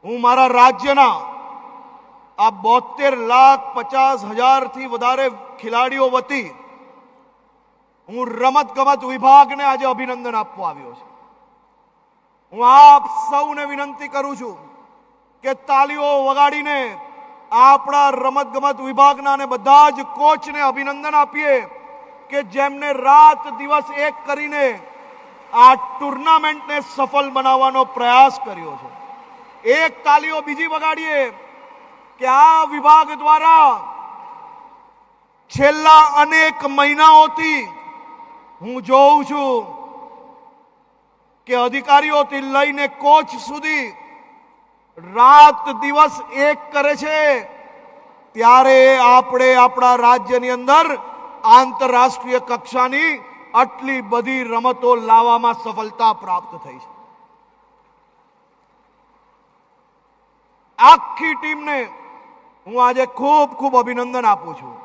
હું મારા રાજ્યના આ 72,50,000થી વધારે ખેલાડીઓ વતી હું રમતગમત વિભાગને આજે અભિનંદન આપવા આવ્યો છું। હું આપ સૌને વિનંતી કરું છું કે તાલીઓ વગાડીને આપણા રમતગમત વિભાગના અને બધા જ કોચને અભિનંદન આપીએ કે જેમને રાત દિવસ એક કરીને આ ટુર્નામેન્ટને સફળ બનાવવાનો પ્રયાસ કર્યો છે। એક તાલીઓ બીજી વગાડીએ કે આ વિભાગ દ્વારા છેલ્લા અનેક મહિનાઓથી હું જોઉં છું કે અધિકારીઓથી લઈને કોચ સુધી રાત દિવસ એક કરે છે, ત્યારે આપણે આપણા રાજ્યની અંદર આંતરરાષ્ટ્રીય કક્ષાની આટલી બધી રમતો લાવવામાં સફળતા પ્રાપ્ત થઈ છે। આખી ટીમને હું આજે ખૂબ ખૂબ અભિનંદન આપું છું।